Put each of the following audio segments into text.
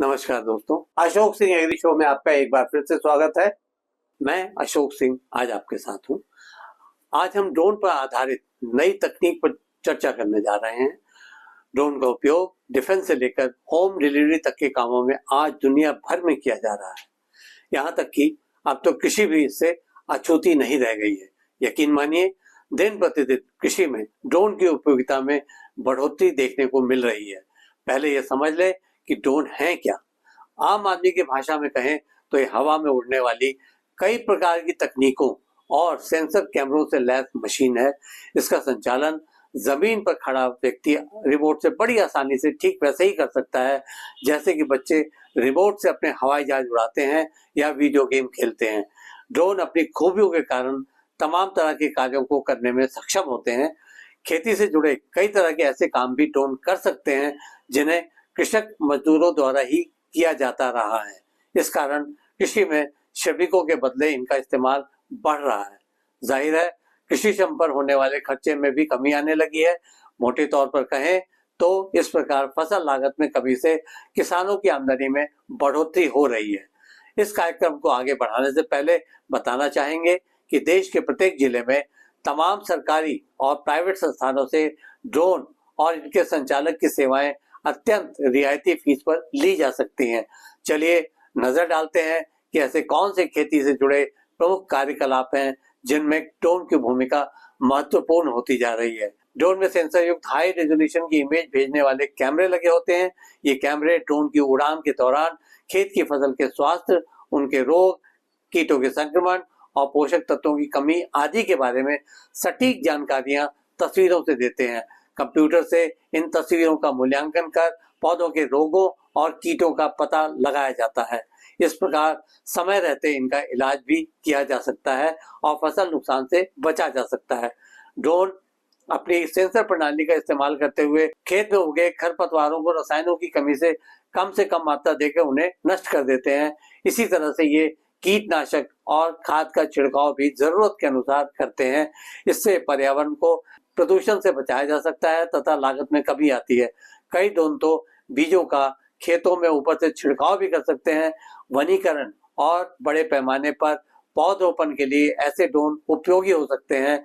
नमस्कार दोस्तों, Ashok Singh agree show में आपका एक बार फिर से स्वागत है। मैं अशोक सिंह आज आपके साथ हूँ। आज हम ड्रोन पर आधारित नई तकनीक पर चर्चा करने जा रहे हैं। ड्रोन का उपयोग डिफेंस से लेकर होम डिलीवरी तक के कामों में आज दुनिया भर में किया जा रहा है। यहाँ तक कि अब तो कृषि भी इससे अछूती नहीं रह गई है। यकीन मानिए, दिन प्रतिदिन कृषि में ड्रोन की उपयोगिता में बढ़ोतरी देखने को मिल रही है। पहले ये समझ ले कि ड्रोन है क्या। आम आदमी की भाषा में कहें तो ये हवा में उड़ने वाली कई प्रकार की तकनीकों और सेंसर कैमरों से लैस मशीन है। इसका संचालन जमीन पर खड़ा व्यक्ति रिमोट से बड़ी आसानी से ठीक वैसे ही कर सकता है जैसे कि बच्चे रिमोट से अपने हवाई जहाज उड़ाते हैं या वीडियो गेम खेलते हैं। ड्रोन अपनी खूबियों के कारण तमाम तरह के कार्यों को करने में सक्षम होते हैं। खेती से जुड़े कई तरह के ऐसे काम भी ड्रोन कर सकते हैं जिन्हें कृषक मजदूरों द्वारा ही किया जाता रहा है। इस कारण कृषि में श्रमिकों के बदले इनका इस्तेमाल बढ़ रहा है। जाहिर है, कृषि श्रम पर होने वाले खर्चे में भी कमी आने लगी है। मोटे तौर पर कहें तो इस प्रकार फसल लागत में कमी से किसानों की आमदनी में बढ़ोतरी हो रही है। इस कार्यक्रम को आगे बढ़ाने से पहले बताना चाहेंगे कि देश के प्रत्येक जिले में तमाम सरकारी और प्राइवेट संस्थानों से ड्रोन और इनके संचालक की सेवाएं अत्यंत रियायती फीस पर ली जा सकती हैं। चलिए नजर डालते हैं कि ऐसे कौन से खेती से जुड़े प्रमुख कार्यकलाप हैं जिनमें ड्रोन की भूमिका महत्वपूर्ण होती जा रही है। ड्रोन में सेंसर युक्त हाई रेजोल्यूशन की इमेज भेजने वाले कैमरे लगे होते हैं। ये कैमरे ड्रोन की उड़ान के दौरान खेत की फसल के स्वास्थ्य, उनके रोग, कीटों के संक्रमण और पोषक तत्वों की कमी आदि के बारे में सटीक जानकारियां तस्वीरों से देते हैं। कंप्यूटर से इन तस्वीरों का मूल्यांकन कर पौधों के रोगों और कीटों का पता लगाया जाता है। इस प्रकार समय रहते इनका इलाज भी किया जा सकता है और फसल नुकसान से बचा जा सकता है। ड्रोन अपनी सेंसर प्रणाली का इस्तेमाल करते हुए खेत में उगे खरपतवारों को रसायनों की कमी से कम मात्रा देकर उन्हें नष्ट कर देते हैं। इसी तरह से ये कीटनाशक और खाद का छिड़काव भी जरूरत के अनुसार करते हैं। इससे पर्यावरण को प्रदूषण से बचाया जा सकता है तथा लागत में कमी आती है। कई ड्रोन तो बीजों का खेतों में ऊपर से छिड़काव भी कर सकते हैं। वनीकरण और बड़े पैमाने पर पौधरोपण के लिए ऐसे ड्रोन उपयोगी हो सकते हैं।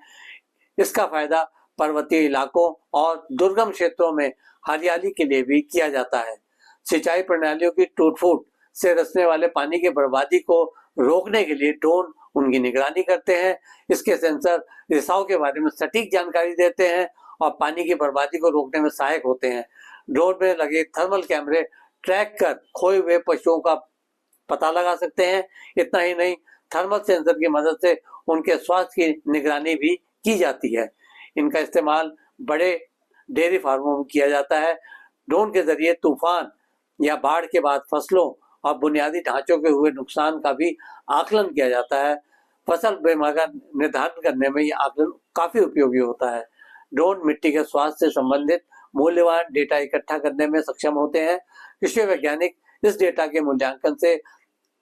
इसका फायदा पर्वतीय इलाकों और दुर्गम क्षेत्रों में हरियाली के लिए भी किया जाता है। सिंचाई प्रणालियों की टूट फूट से रसने वाले पानी की बर्बादी को रोकने के लिए ड्रोन उनकी निगरानी करते हैं। इसके सेंसर रिसाव के बारे में सटीक जानकारी देते हैं और पानी की बर्बादी को रोकने में सहायक होते हैं। ड्रोन में लगे थर्मल कैमरे ट्रैक कर खोए हुए पशुओं का पता लगा सकते हैं। इतना ही नहीं, थर्मल सेंसर की मदद से उनके स्वास्थ्य की निगरानी भी की जाती है। इनका इस्तेमाल बड़े डेयरी फार्मों में किया जाता है। ड्रोन के जरिए तूफान या बाढ़ के बाद फसलों और बुनियादी ढांचों के हुए नुकसान का भी आकलन किया जाता है। फसल बीमा का निर्धारण करने में यह आकलन काफी उपयोगी होता है। ड्रोन मिट्टी के स्वास्थ्य से संबंधित मूल्यवान डेटा इकट्ठा करने में सक्षम होते हैं। कृषि वैज्ञानिक इस डेटा के मूल्यांकन से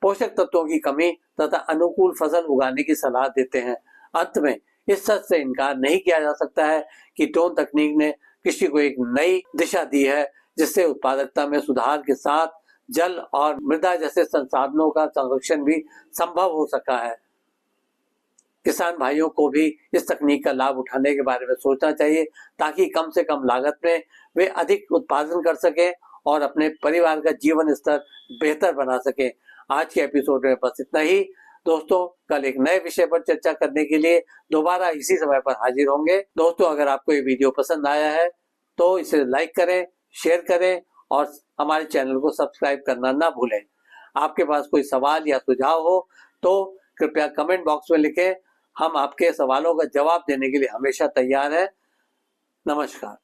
पोषक तत्वों की कमी तथा अनुकूल फसल उगाने की सलाह देते हैं। अंत में इस सच से इनकार नहीं किया जा सकता है कि ड्रोन तकनीक ने कृषि को एक नई दिशा दी है, जिससे उत्पादकता में सुधार के साथ जल और मृदा जैसे संसाधनों का संरक्षण भी संभव हो सका है। किसान भाइयों को भी इस तकनीक का लाभ उठाने के बारे में सोचना चाहिए ताकि कम से कम लागत में वे अधिक उत्पादन कर सकें और अपने परिवार का जीवन स्तर बेहतर बना सकें। आज के एपिसोड में बस इतना ही दोस्तों। कल एक नए विषय पर चर्चा करने के लिए दोबारा इसी समय पर हाजिर होंगे। दोस्तों, अगर आपको ये वीडियो पसंद आया है तो इसे लाइक करें, शेयर करें और हमारे चैनल को सब्सक्राइब करना ना भूलें। आपके पास कोई सवाल या सुझाव हो तो कृपया कमेंट बॉक्स में लिखें। हम आपके सवालों का जवाब देने के लिए हमेशा तैयार हैं। नमस्कार।